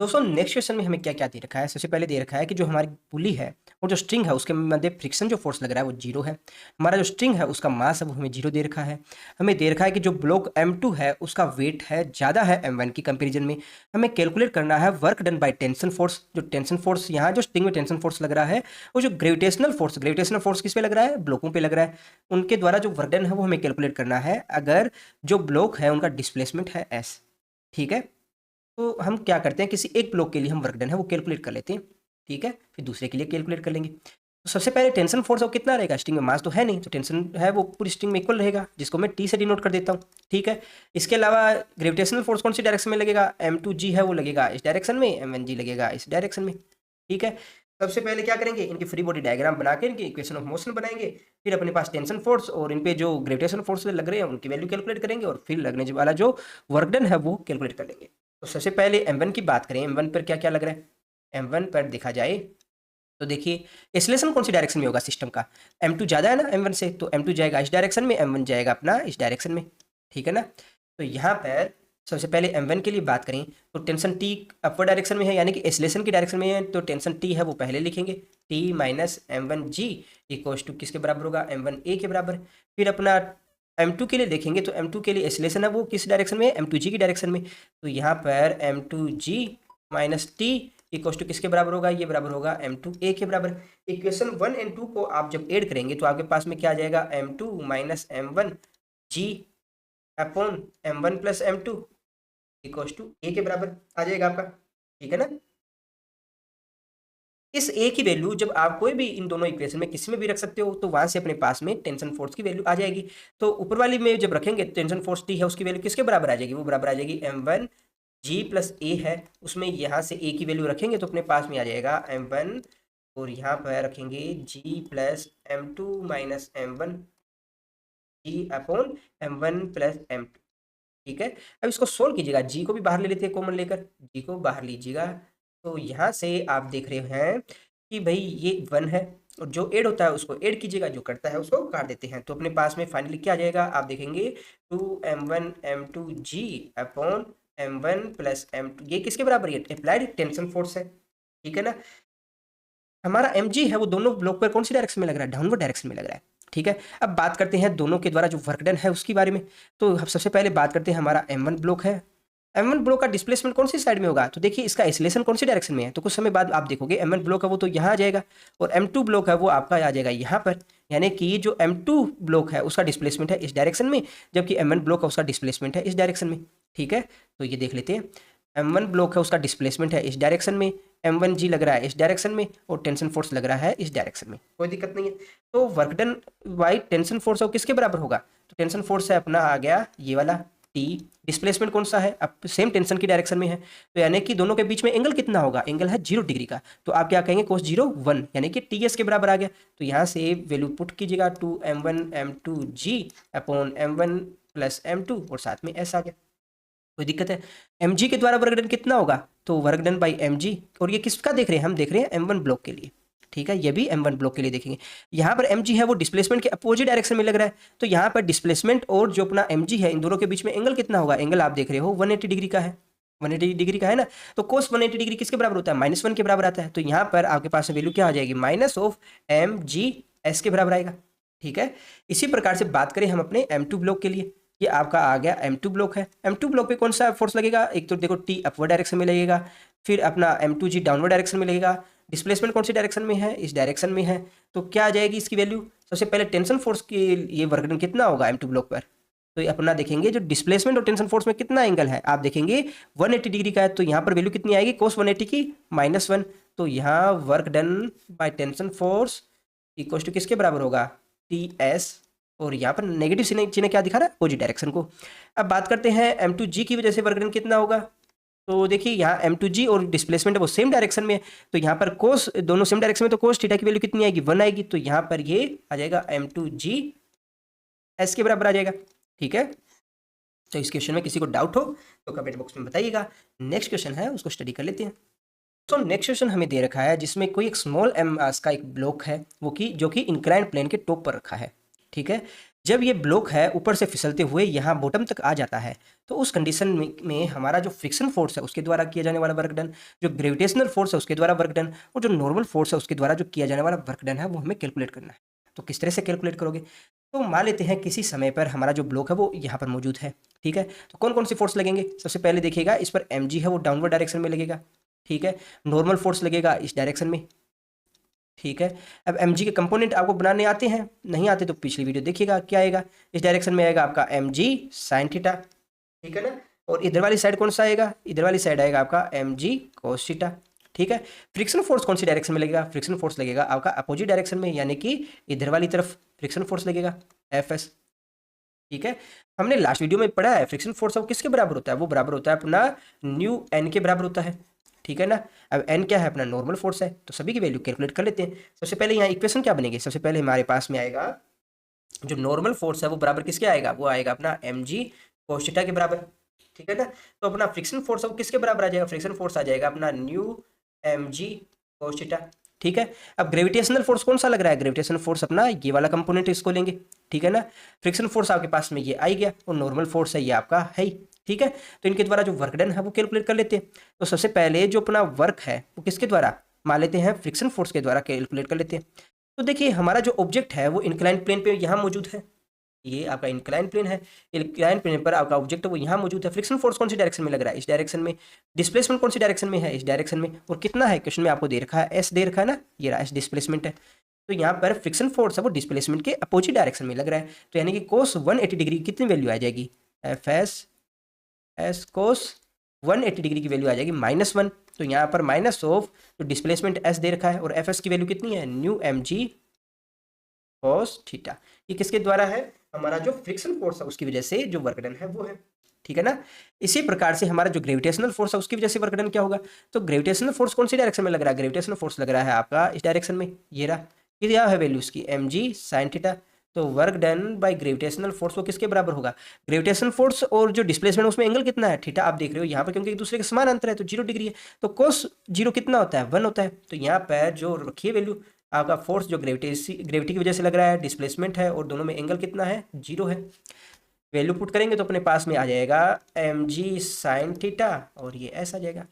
दोस्तों नेक्स्ट क्वेश्चन में हमें क्या क्या दे रखा है, सबसे पहले दे रखा है कि जो हमारी पुली है और जो स्ट्रिंग है उसके मध्य फ्रिक्शन जो फोर्स लग रहा है वो 0 है। हमारा जो स्ट्रिंग है उसका मास है वो हमें 0 दे रखा है। हमें दे रखा है कि जो ब्लॉक M2 है उसका वेट है ज़्यादा है M1 की कंपेरिजन में। हमें कैलकुलेट करना है work done by tension force. जो टेंशन फोर्स यहाँ जो स्ट्रिंग में टेंशन फोर्स लग रहा है वो जो ग्रेविटेशनल फोर्स किस पे लग रहा है, ब्लॉकों पे लग रहा है। उनके द्वारा जो वर्क डन है वो हमें कैलकुलेट करना है अगर जो ब्लॉक है उनका डिस्प्लेसमेंट है S। ठीक है, तो हम क्या करते हैं, किसी एक ब्लॉक के लिए हम वर्क डन है वो कैलकुलेट कर लेते हैं। ठीक है, फिर दूसरे के लिए कैलकुलेट कर लेंगे। तो सबसे पहले टेंशन फोर्स वो कितना रहेगा, स्ट्रिंग में मास तो है नहीं तो टेंशन है वो पूरी स्ट्रिंग में इक्वल रहेगा, जिसको मैं T से डिनोट कर देता हूँ। ठीक है, इसके अलावा ग्रेविटेशनल फोर्स कौन सी डायरेक्शन में लगेगा, M2G है वो लगेगा इस डायरेक्शन में, M1G लगेगा इस डायरेक्शन में। ठीक है, सबसे पहले क्या करेंगे, इनकी फ्री बॉडी डायग्राम बना के इनकी इक्वेशन ऑफ मोशन बनाएंगे। फिर अपने पास टेंशन फोर्स और इन पे जो ग्रेविटेशनल फोर्स लग रहे हैं उनकी वैल्यू कैलकुलेट करेंगे, और फिर लगने वाला जो वर्क डन है वो कैलकुलेट कर लेंगे। तो सबसे पहले M1 की बात करें, M1 पर क्या क्या लग रहा है। M1 पर देखा जाए तो देखिए एक्सेलरेशन कौन सी डायरेक्शन में होगा सिस्टम का, M2 ज़्यादा है ना M1 से, तो M2 जाएगा इस डायरेक्शन में, M1 जाएगा अपना इस डायरेक्शन में। ठीक है ना, तो यहाँ पर सबसे पहले M1 के लिए बात करें तो टेंशन T अपवर्ड डायरेक्शन में है, यानी कि एक्सेलरेशन की डायरेक्शन में है, तो टेंशन T है वो पहले लिखेंगे, T minus M1G equals to किसके बराबर होगा, M1A के बराबर। फिर अपना M2 के लिए देखेंगे तो M2 के लिए एक्सेलरेशन है वो किस डायरेक्शन में है, M2G की डायरेक्शन में। तो यहाँ पर M2G minus T equals to किसके बराबर होगा, ये बराबर होगा M2A के बराबर। इक्वेशन 1 एंड 2 को आप जब ऐड करेंगे तो आपके पास में क्या आ जाएगा, M2 minus M1G upon M1 plus M2 equals to A के बराबर आ जाएगा आपका। ठीक है ना, इस ए की वैल्यू जब आप कोई भी इन दोनों इक्वेशन में किसी में भी रख सकते हो तो वहां से अपने पास में टेंशन फोर्स की वैल्यू आ जाएगी। तो ऊपर वाली में जब रखेंगे टेंशन फोर्स T है उसकी वैल्यू किसके बराबर आ जाएगी, वो बराबर आ जाएगी M1 जी प्लस ए है, उसमें यहाँ से ए की वैल्यू रखेंगे तो अपने पास में आ जाएगा m1, और यहाँ पर रखेंगे जी प्लस m2 माइनस m1 जी अपॉन m1 प्लस m2। ठीक है, अब इसको सोल्व कीजिएगा, जी को भी बाहर ले लेते हैं कॉमन लेकर, जी को बाहर लीजिएगा तो यहाँ से आप देख रहे हैं कि भाई ये 1 है, और जो ऐड होता है उसको ऐड कीजिएगा, जो कटता है उसको काट देते हैं, तो अपने पास में फाइनली क्या आ जाएगा, आप देखेंगे 2m1 m2 जी अपॉन m1 प्लस m2, ये किसके बराबर है, अप्लाइड टेंशन फोर्स है। ठीक है ना, हमारा mg है वो दोनों ब्लॉक पर कौन सी डायरेक्शन में लग रहा है, डाउनवर्ड डायरेक्शन में लग रहा है। ठीक है, अब बात करते हैं दोनों के द्वारा जो वर्क डन है उसके बारे में। तो हम सबसे पहले बात करते हैं, हमारा m1 ब्लॉक है, m1 ब्लॉक का डिस्प्लेसमेंट कौन सी साइड में होगा, तो देखिए इसका एक्सीलरेशन कौन सी डायरेक्शन में है, तो कुछ समय बाद आप देखोगे m1 ब्लॉक है वो तो यहाँ आ जाएगा, और m2 ब्लॉक है वो आपका आ जाएगा यहाँ पर, यानी कि जो m2 ब्लॉक है उसका डिस्प्लेसमेंट है इस डायरेक्शन में, जबकि m1 ब्लॉक है उसका डिस्प्लेसमेंट है इस डायरेक्शन में। ठीक है, तो ये देख लेते हैं, m1 ब्लॉक है उसका डिस्प्लेसमेंट है इस डायरेक्शन में, m1g लग रहा है इस डायरेक्शन में, और टेंशन फोर्स लग रहा है इस डायरेक्शन में, कोई दिक्कत नहीं है। तो work done by tension force है वो किसके बराबर होगा, तो टेंशन फोर्स है अपना आ गया ये वाला T, डिस्प्लेसमेंट कौन सा है, अब सेम टेंशन की डायरेक्शन में है, तो यानी कि दोनों के बीच में एंगल कितना होगा, एंगल है 0 डिग्री का, तो आप क्या कहेंगे cos 0 1, यानी कि TS के बराबर आ गया। तो यहाँ से वैल्यू पुट कीजिएगा 2m1 m2g upon m1 plus m2, और साथ में s आ गया, कोई दिक्कत है। mg के द्वारा वर्क डन कितना होगा, तो वर्क डन बाई mg, और ये किसका देख रहे हैं, हम देख रहे हैं m1 ब्लॉक के लिए। ठीक है, ये भी m1 ब्लॉक के लिए देखेंगे, यहाँ पर mg है वो डिस्प्लेसमेंट के अपोजिट डायरेक्शन में लग रहा है, तो यहाँ पर डिस्प्लेसमेंट और जो अपना mg है इन दोनों के बीच में एंगल कितना होगा, एंगल आप देख रहे हो 180 डिग्री का है, 180 डिग्री का है ना, तो कोस 180 डिग्री किसके बराबर होता है, -1 के बराबर आता है, तो यहाँ पर आपके पास वैल्यू क्या आ जाएगी, माइनस ऑफ mg s के बराबर आएगा। ठीक है, इसी प्रकार से बात करें हम अपने m2 ब्लॉक के लिए, ये आपका आ गया m2 ब्लॉक है, m2 ब्लॉक पे कौन सा फोर्स लगेगा, एक तो देखो T अपवर्ड डायरेक्शन में लगेगा, फिर अपना m2g डाउनवर्ड डायरेक्शन में लगेगा, डिस्प्लेसमेंट कौन सी डायरेक्शन में है, इस डायरेक्शन में है, तो क्या आ जाएगी इसकी वैल्यू, सबसे पहले टेंशन फोर्स की ये वर्क डन कितना होगा m2 ब्लॉक पर, तो ये अपना देखेंगे जो डिस्प्लेसमेंट और टेंशन फोर्स में कितना एंगल है, आप देखेंगे 180 डिग्री का है, तो यहाँ पर वैल्यू कितनी आएगी cos 180 की -1, तो यहाँ work done by tension force equal to किसके बराबर होगा, TS, और यहाँ पर नेगेटिव चिन्ह क्या दिखा रहा है, अपोजिट डायरेक्शन को। अब बात करते हैं m2g की वजह से वर्क डन कितना होगा, तो देखिए यहाँ m2g और डिस्प्लेसमेंट है वो सेम डायरेक्शन में है, तो यहाँ पर कोस दोनों सेम डायरेक्शन में, तो कोस थीटा की वैल्यू कितनी आएगी 1 आएगी, तो यहाँ पर ये आ जाएगा m2g s के बराबर आ जाएगा। ठीक है, तो इस क्वेश्चन में किसी को डाउट हो तो कमेंट बॉक्स में बताइएगा। नेक्स्ट क्वेश्चन है उसको स्टडी कर लेते हैं। तो नेक्स्ट क्वेश्चन हमें दे रखा है जिसमें कोई एक स्मॉल एम मास का एक ब्लॉक है वो कि जो कि इंक्लाइंड प्लेन के टॉप पर रखा है। ठीक है, जब ये ब्लॉक है ऊपर से फिसलते हुए यहाँ बॉटम तक आ जाता है, तो उस कंडीशन में हमारा जो फ्रिक्शन फोर्स है उसके द्वारा किया जाने वाला वर्क डन, जो ग्रेविटेशनल फोर्स है उसके द्वारा वर्क डन, और जो नॉर्मल फोर्स है उसके द्वारा जो किया जाने वाला वर्क डन है वो हमें कैलकुलेट करना है। तो किस तरह से कैलकुलेट करोगे, तो मान लेते हैं किसी समय पर हमारा जो ब्लॉक है वो यहाँ पर मौजूद है। ठीक है, तो कौन कौन सी फोर्स लगेंगे, सबसे पहले देखिएगा इस पर mg है वो डाउनवर्ड डायरेक्शन में लगेगा। ठीक है, नॉर्मल फोर्स लगेगा इस डायरेक्शन में। ठीक है, अब mg के कंपोनेंट आपको बनाने आते हैं, नहीं आते तो पिछली वीडियो देखिएगा क्या आएगा, इस डायरेक्शन में आएगा आपका mg साइन थीटा। ठीक है ना, और इधर वाली साइड कौन सा आएगा, इधर वाली साइड आएगा आपका mg कोस थीटा। ठीक है, फ्रिक्शन फोर्स कौन सी डायरेक्शन में लगेगा, फ्रिक्शन फोर्स लगेगा आपका अपोजिट डायरेक्शन में, यानी कि इधर वाली तरफ फ्रिक्शन फोर्स लगेगा fs। ठीक है, हमने लास्ट वीडियो में पढ़ा है फ्रिक्शन फोर्स अब किसके बराबर होता है, वो बराबर होता है अपना न्यू एन के बराबर होता है। ठीक है ना, अब एन क्या है, अपना नॉर्मल फोर्स है, तो सभी की वैल्यू कैलकुलेट कर लेते हैं। सबसे पहले यहाँ इक्वेशन क्या बनेगी, सबसे पहले हमारे पास में आएगा जो नॉर्मल फोर्स है वो बराबर किसके आएगा, वो आएगा अपना mg cos थीटा के बराबर। ठीक है ना, तो अपना फ्रिक्शन फोर्स है वो किसके बराबर आ जाएगा, फ्रिक्शन फोर्स आ जाएगा अपना न्यू mg cos थीटा। ठीक है, अब ग्रेविटेशनल फोर्स कौन सा लग रहा है, ग्रेविटेशनल फोर्स अपना ये वाला कंपोनेंट इसको लेंगे। ठीक है ना, फ्रिक्शन फोर्स आपके पास में ये आ गया, और नॉर्मल फोर्स है ये आपका है ही। ठीक है, तो इनके द्वारा जो वर्क डन है वो कैलकुलेट कर लेते हैं। तो सबसे पहले जो अपना वर्क है वो किसके द्वारा, मान लेते हैं फ्रिक्शन फोर्स के द्वारा कैलकुलेट कर लेते हैं। तो देखिए हमारा जो ऑब्जेक्ट है वो इंक्लाइंड प्लेन पे यहाँ मौजूद है, ये आपका इंक्लाइंड प्लेन है, इंक्लाइंड प्लेन पर आपका ऑब्जेक्ट है वो यहाँ मौजूद है। फ्रिक्शन फोर्स कौन सी डायरेक्शन में लग रहा है, इस डायरेक्शन में। डिस्प्लेसमेंट कौन सी डायरेक्शन में है, इस डायरेक्शन में। और कितना है, क्वेश्चन में आपको दे रखा है एस दे रखा है ना, ये रहा एस डिस्प्लेसमेंट है। तो यहाँ पर फ्रिक्शन फोर्स है वो डिस्प्लेसमेंट के अपोजिट डायरेक्शन में लग रहा है, तो यानी कि कोस 180 डिग्री कितनी वैल्यू आ जाएगी, एफ एस कोस 180 डिग्री की वैल्यू आ जाएगी -1। तो यहाँ पर माइनस ऑफ जो डिस्प्लेसमेंट एस दे रखा है, और एफ एस की वैल्यू कितनी है, न्यू mg cos थीटा। ये किसके द्वारा है, हमारा जो फ्रिक्शन फोर्स है उसकी वजह से जो वर्क डन है वो है। ठीक है ना। इसी प्रकार से हमारा जो ग्रेविटेशनल फोर्स है उसकी वजह से वर्क डन क्या होगा, तो ग्रेविटेशनल फोर्स कौन सी डायरेक्शन में लग रहा है, ग्रेविटेशनल फोर्स लग रहा है आपका इस डायरेक्शन में, ये रहा, क्या है वैल्यू इसकी mg sin थीटा। तो work done by gravitational force वो किसके बराबर होगा, ग्रेविटेशनल फोर्स और जो डिस्प्लेसमेंट उसमें एंगल कितना है, थीटा। आप देख रहे हो यहाँ पर क्योंकि एक दूसरे के समान अंतर है तो 0 डिग्री है, तो कोस 0 कितना होता है, 1 होता है। तो यहाँ पर जो रखिए वैल्यू, आपका फोर्स जो ग्रेविटी की वजह से लग रहा है, डिस्प्लेसमेंट है और दोनों में एंगल कितना है, 0 है। वैल्यू पुट करेंगे तो अपने पास में आ जाएगा mg sin थीटा और ये ऐसा आ जाएगा,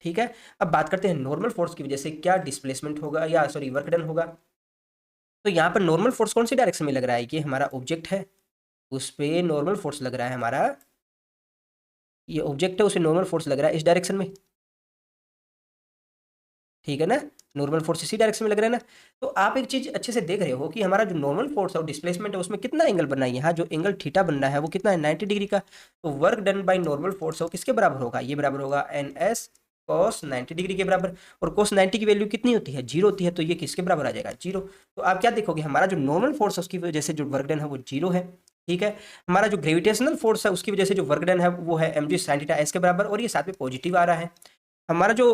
ठीक है। अब बात करते हैं नॉर्मल फोर्स की वजह से क्या डिस्प्लेसमेंट होगा या सॉरी वर्क डन होगा। तो यहाँ पर नॉर्मल फोर्स कौन सी डायरेक्शन में लग रहा है, ये हमारा ऑब्जेक्ट है उस पे नॉर्मल फोर्स लग रहा है हमारा, ये ऑब्जेक्ट है उसे नॉर्मल फोर्स लग रहा है इस डायरेक्शन में, ठीक है ना। नॉर्मल फोर्स इसी डायरेक्शन में लग रहा है ना। तो आप एक चीज अच्छे से देख रहे हो कि हमारा जो नॉर्मल फोर्स और डिस्प्लेसमेंट है उसमें कितना एंगल बनना है, यहाँ जो एंगल थीटा बनना है वो कितना है, 90 डिग्री का। तो work done by normal force है वो किसके बराबर होगा, ये बराबर होगा ns cos 90 डिग्री के बराबर। और cos 90 की वैल्यू कितनी होती है, 0 होती है, तो ये किसके बराबर आ जाएगा, 0। तो आप क्या देखोगे, हमारा जो नॉर्मल फोर्स है उसकी वजह से जो वर्क डन है वो 0 है, ठीक है। हमारा जो ग्रेविटेशनल फोर्स है उसकी वजह से जो वर्क डन है वो है mg sin थीटा s के बराबर, और ये साथ में पॉजिटिव आ रहा है। हमारा जो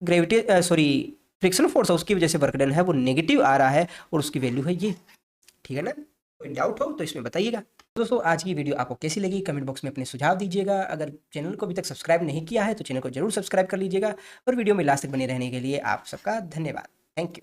ग्रेविटी सॉरी फ्रिक्शन फोर्स है उसकी वजह से वर्क डन है वो नेगेटिव आ रहा है और उसकी वैल्यू है ये, ठीक है ना। कोई डाउट हो तो इसमें बताइएगा। दोस्तों आज की वीडियो आपको कैसी लगी कमेंट बॉक्स में अपने सुझाव दीजिएगा। अगर चैनल को अभी तक सब्सक्राइब नहीं किया है तो चैनल को जरूर सब्सक्राइब कर लीजिएगा और वीडियो में लास्ट तक बने रहने के लिए आप सबका धन्यवाद। Thank you.